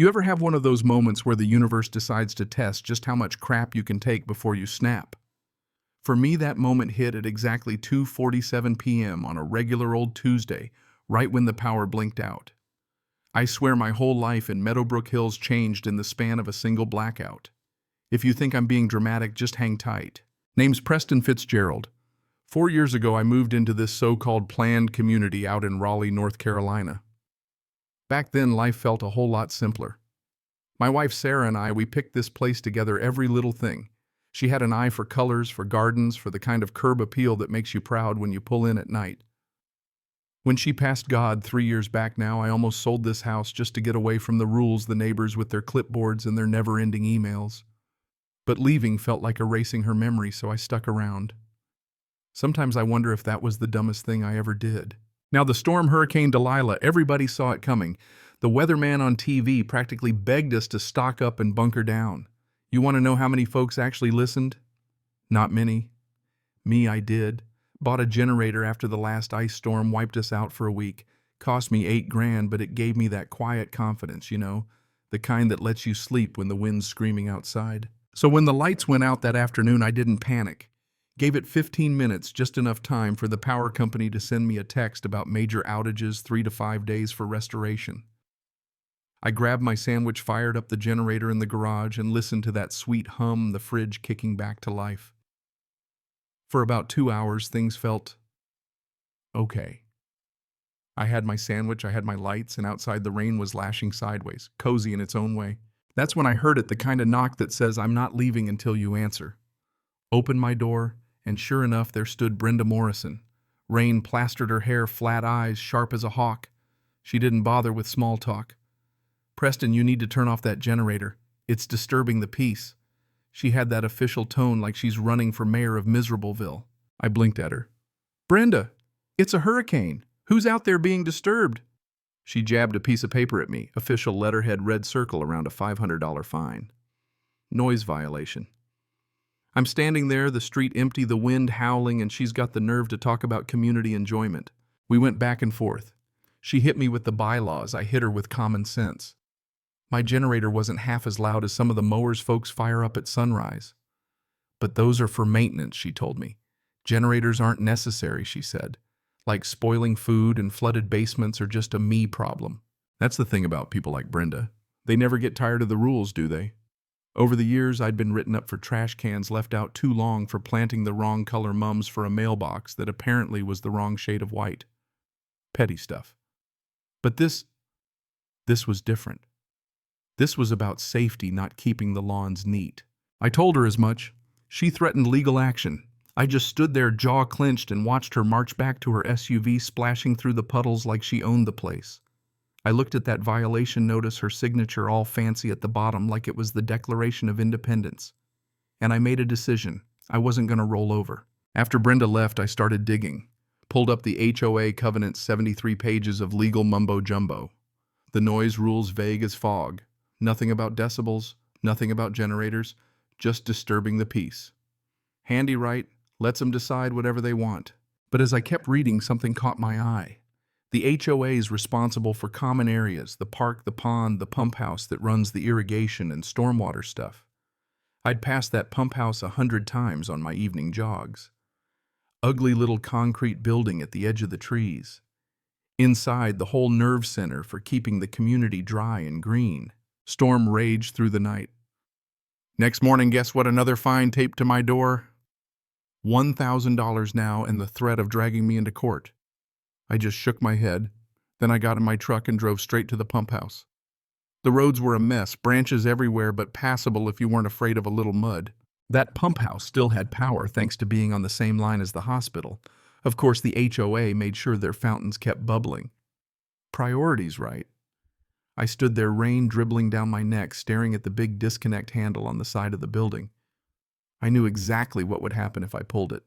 You ever have one of those moments where the universe decides to test just how much crap you can take before you snap? For me, that moment hit at exactly 2:47 p.m. on a regular old Tuesday, right when the power blinked out. I swear my whole life in Meadowbrook Hills changed in the span of a single blackout. If you think I'm being dramatic, just hang tight. Name's Preston Fitzgerald. 4 years ago, I moved into this so-called planned community out in Raleigh, North Carolina. Back then, life felt a whole lot simpler. My wife Sarah and we picked this place together every little thing. She had an eye for colors, for gardens, for the kind of curb appeal that makes you proud when you pull in at night. When she passed God 3 years back now, I almost sold this house just to get away from the rules, the neighbors with their clipboards and their never-ending emails. But leaving felt like erasing her memory, so I stuck around. Sometimes I wonder if that was the dumbest thing I ever did. Now, the storm Hurricane Delilah, everybody saw it coming. The weatherman on TV practically begged us to stock up and bunker down. You want to know how many folks actually listened? Not many. Me, I did. Bought a generator after the last ice storm wiped us out for a week. Cost me $8,000, but it gave me that quiet confidence, the kind that lets you sleep when the wind's screaming outside. So when the lights went out that afternoon, I didn't panic. Gave it 15 minutes, just enough time for the power company to send me a text about major outages, 3 to 5 days for restoration. I grabbed my sandwich, fired up the generator in the garage, and listened to that sweet hum, the fridge kicking back to life. For about 2 hours, things felt okay. I had my sandwich, I had my lights, and outside the rain was lashing sideways, cozy in its own way. That's when I heard it, the kind of knock that says, "I'm not leaving until you answer." Opened my door, and sure enough, there stood Brenda Morrison. Rain plastered her hair, flat eyes, sharp as a hawk. She didn't bother with small talk. "Preston, you need to turn off that generator. It's disturbing the peace." She had that official tone like she's running for mayor of Miserableville. I blinked at her. "Brenda, it's a hurricane. Who's out there being disturbed?" She jabbed a piece of paper at me, official letterhead, red circle around a $500 fine. Noise violation. I'm standing there, the street empty, the wind howling, and she's got the nerve to talk about community enjoyment. We went back and forth. She hit me with the bylaws, I hit her with common sense. My generator wasn't half as loud as some of the mowers folks fire up at sunrise. "But those are for maintenance," she told me. "Generators aren't necessary," she said. "Like spoiling food and flooded basements are just a me problem." That's the thing about people like Brenda. They never get tired of the rules, do they? Over the years, I'd been written up for trash cans left out too long, for planting the wrong color mums for a mailbox that apparently was the wrong shade of white. Petty stuff. But this was different. This was about safety, not keeping the lawns neat. I told her as much. She threatened legal action. I just stood there, jaw clenched, and watched her march back to her SUV, splashing through the puddles like she owned the place. I looked at that violation notice, her signature all fancy at the bottom like it was the Declaration of Independence. And I made a decision. I wasn't going to roll over. After Brenda left, I started digging. Pulled up the HOA covenant's 73 pages of legal mumbo-jumbo. The noise rules vague as fog. Nothing about decibels, nothing about generators, just disturbing the peace. Handy, right? Lets them decide whatever they want. But as I kept reading, something caught my eye. The HOA is responsible for common areas, the park, the pond, the pump house that runs the irrigation and stormwater stuff. I'd passed that pump house 100 times on my evening jogs. Ugly little concrete building at the edge of the trees. Inside, the whole nerve center for keeping the community dry and green. Storm raged through the night. Next morning, guess what? Another fine taped to my door? $1,000 now, and the threat of dragging me into court. I just shook my head. Then I got in my truck and drove straight to the pump house. The roads were a mess, branches everywhere, but passable if you weren't afraid of a little mud. That pump house still had power thanks to being on the same line as the hospital. Of course, the HOA made sure their fountains kept bubbling. Priorities, right? I stood there, rain dribbling down my neck, staring at the big disconnect handle on the side of the building. I knew exactly what would happen if I pulled it.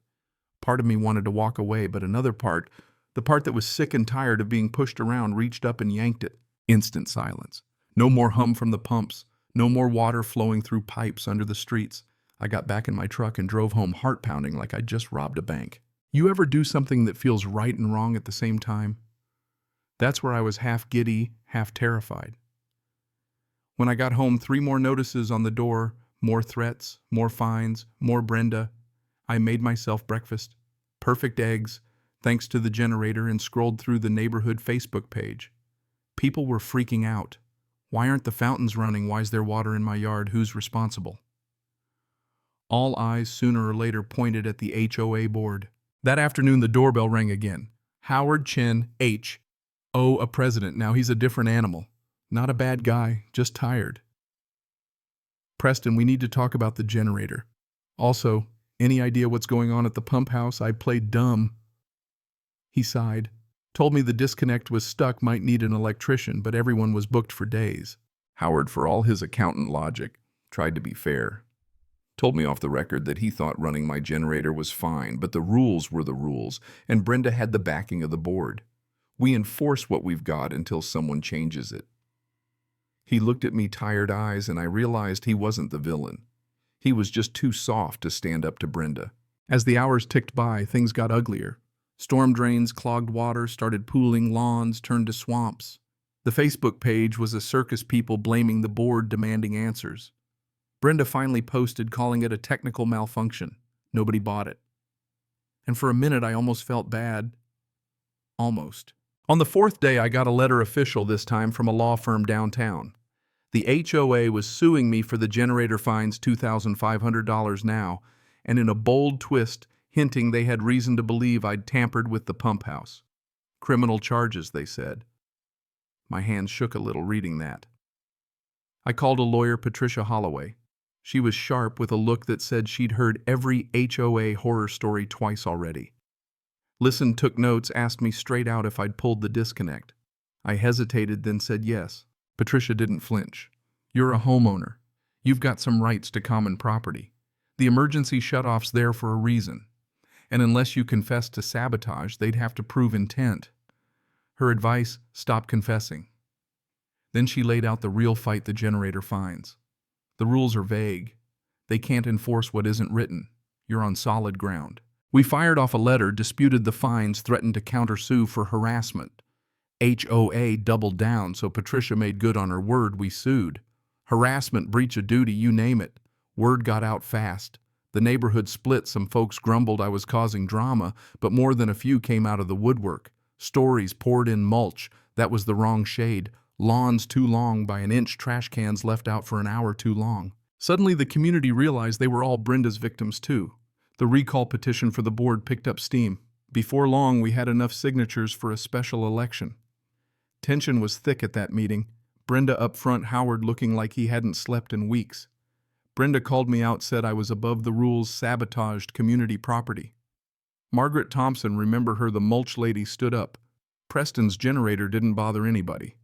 Part of me wanted to walk away, but another part, the part that was sick and tired of being pushed around, reached up and yanked it. Instant silence. No more hum from the pumps. No more water flowing through pipes under the streets. I got back in my truck and drove home, heart pounding like I'd just robbed a bank. You ever do something that feels right and wrong at the same time? That's where I was half giddy, half terrified. When I got home, 3 more notices on the door, more threats, more fines, more Brenda. I made myself breakfast. Perfect eggs, thanks to the generator, and scrolled through the neighborhood Facebook page. People were freaking out. Why aren't the fountains running? Why's there water in my yard? Who's responsible? All eyes sooner or later pointed at the HOA board. That afternoon, the doorbell rang again. Howard Chin, H.O., a president. Now he's a different animal. Not a bad guy, just tired. Preston, we need to talk about the generator. Also, any idea what's going on at the pump house? I played dumb. He sighed. Told me the disconnect was stuck, might need an electrician, but everyone was booked for days. Howard, for all his accountant logic, tried to be fair. Told me off the record that he thought running my generator was fine, but the rules were the rules, and Brenda had the backing of the board. We enforce what we've got until someone changes it. He looked at me tired eyes, and I realized he wasn't the villain. He was just too soft to stand up to Brenda. As the hours ticked by, things got uglier. Storm drains, clogged water, started pooling, lawns turned to swamps. The Facebook page was a circus, people blaming the board, demanding answers. Brenda finally posted, calling it a technical malfunction. Nobody bought it. And for a minute, I almost felt bad. Almost. On the 4th day, I got a letter, official this time, from a law firm downtown. The HOA was suing me for the generator fines, $2,500 now, and in a bold twist, hinting they had reason to believe I'd tampered with the pump house. Criminal charges, they said. My hands shook a little reading that. I called a lawyer, Patricia Holloway. She was sharp, with a look that said she'd heard every HOA horror story twice already. Listened, took notes, asked me straight out if I'd pulled the disconnect. I hesitated, then said yes. Patricia didn't flinch. You're a homeowner. You've got some rights to common property. The emergency shutoff's there for a reason. And unless you confess to sabotage, they'd have to prove intent. Her advice, stop confessing. Then she laid out the real fight, the generator fines. The rules are vague. They can't enforce what isn't written. You're on solid ground. We fired off a letter, disputed the fines, threatened to countersue for harassment. HOA doubled down, so Patricia made good on her word. We sued. Harassment, breach of duty, you name it. Word got out fast. The neighborhood split. Some folks grumbled I was causing drama, but more than a few came out of the woodwork. Stories poured in, mulch. That was the wrong shade. Lawns too long by an inch, trash cans left out for an hour too long. Suddenly the community realized they were all Brenda's victims too. The recall petition for the board picked up steam. Before long, we had enough signatures for a special election. Tension was thick at that meeting. Brenda up front, Howard looking like he hadn't slept in weeks. Brenda called me out, said I was above the rules, sabotaged community property. Margaret Thompson, remember her, the mulch lady, stood up. Preston's generator didn't bother anybody.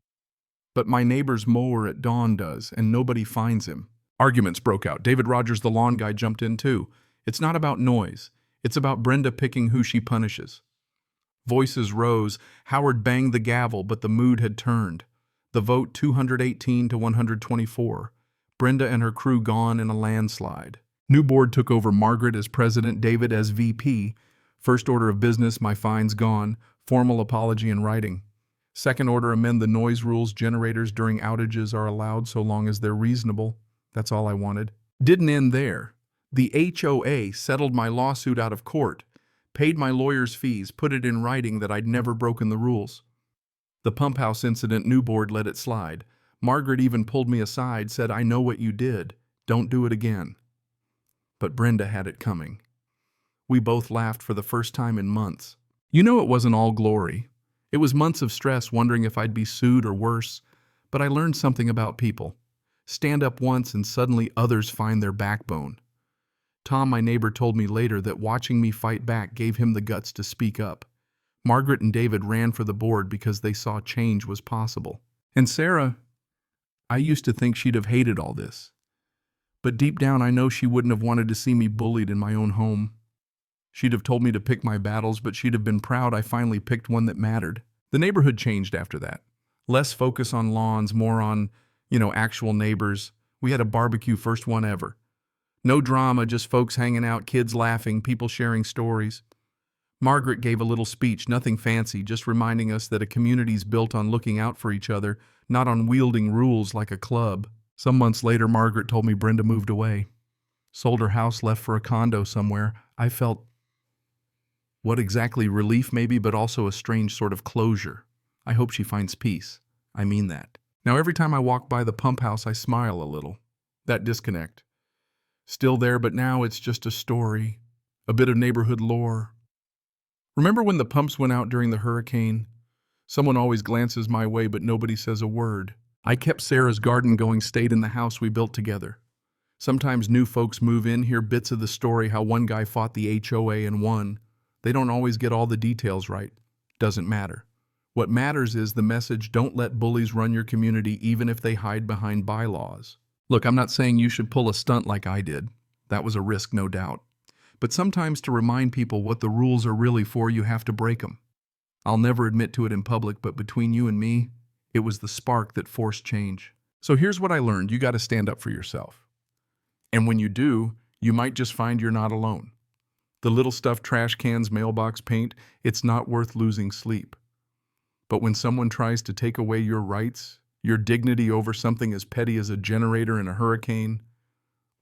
But my neighbor's mower at dawn does, and nobody finds him. Arguments broke out. David Rogers, the lawn guy, jumped in too. It's not about noise. It's about Brenda picking who she punishes. Voices rose. Howard banged the gavel, but the mood had turned. The vote 218 to 124. Brenda and her crew gone in a landslide. New board took over, Margaret as president, David as VP. First order of business, my fines gone. Formal apology in writing. Second order, amend the noise rules. Generators during outages are allowed so long as they're reasonable. That's all I wanted. Didn't end there. The HOA settled my lawsuit out of court, paid my lawyer's fees, put it in writing that I'd never broken the rules. The pump house incident, new board let it slide. Margaret even pulled me aside, said, I know what you did. Don't do it again. But Brenda had it coming. We both laughed for the first time in months. You know, it wasn't all glory. It was months of stress, wondering if I'd be sued or worse. But I learned something about people. Stand up once and suddenly others find their backbone. Tom, my neighbor, told me later that watching me fight back gave him the guts to speak up. Margaret and David ran for the board because they saw change was possible. And Sarah, I used to think she'd have hated all this. But deep down I know she wouldn't have wanted to see me bullied in my own home. She'd have told me to pick my battles, but she'd have been proud I finally picked one that mattered. The neighborhood changed after that. Less focus on lawns, more on, actual neighbors. We had a barbecue, first one ever. No drama, just folks hanging out, kids laughing, people sharing stories. Margaret gave a little speech, nothing fancy, just reminding us that a community's built on looking out for each other, not on wielding rules like a club. Some months later, Margaret told me Brenda moved away, sold her house, left for a condo somewhere. I felt, what exactly, relief maybe, but also a strange sort of closure. I hope she finds peace. I mean that. Now every time I walk by the pump house, I smile a little. That disconnect. Still there, but now it's just a story, a bit of neighborhood lore. Remember when the pumps went out during the hurricane? Someone always glances my way, but nobody says a word. I kept Sarah's garden going, stayed in the house we built together. Sometimes new folks move in, hear bits of the story, how one guy fought the HOA and won. They don't always get all the details right. Doesn't matter. What matters is the message: don't let bullies run your community, even if they hide behind bylaws. Look, I'm not saying you should pull a stunt like I did. That was a risk, no doubt. But sometimes to remind people what the rules are really for, you have to break them. I'll never admit to it in public, but between you and me, it was the spark that forced change. So here's what I learned: you got to stand up for yourself. And when you do, you might just find you're not alone. The little stuff, trash cans, mailbox paint, it's not worth losing sleep. But when someone tries to take away your rights, your dignity over something as petty as a generator in a hurricane,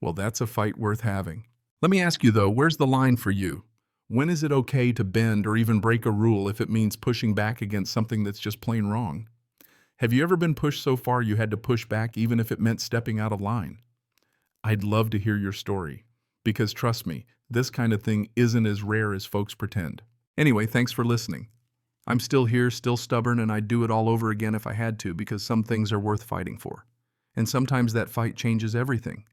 well, that's a fight worth having. Let me ask you though, where's the line for you? When is it okay to bend or even break a rule if it means pushing back against something that's just plain wrong? Have you ever been pushed so far you had to push back even if it meant stepping out of line? I'd love to hear your story, because trust me, this kind of thing isn't as rare as folks pretend. Anyway, thanks for listening. I'm still here, still stubborn, and I'd do it all over again if I had to, because some things are worth fighting for. And sometimes that fight changes everything.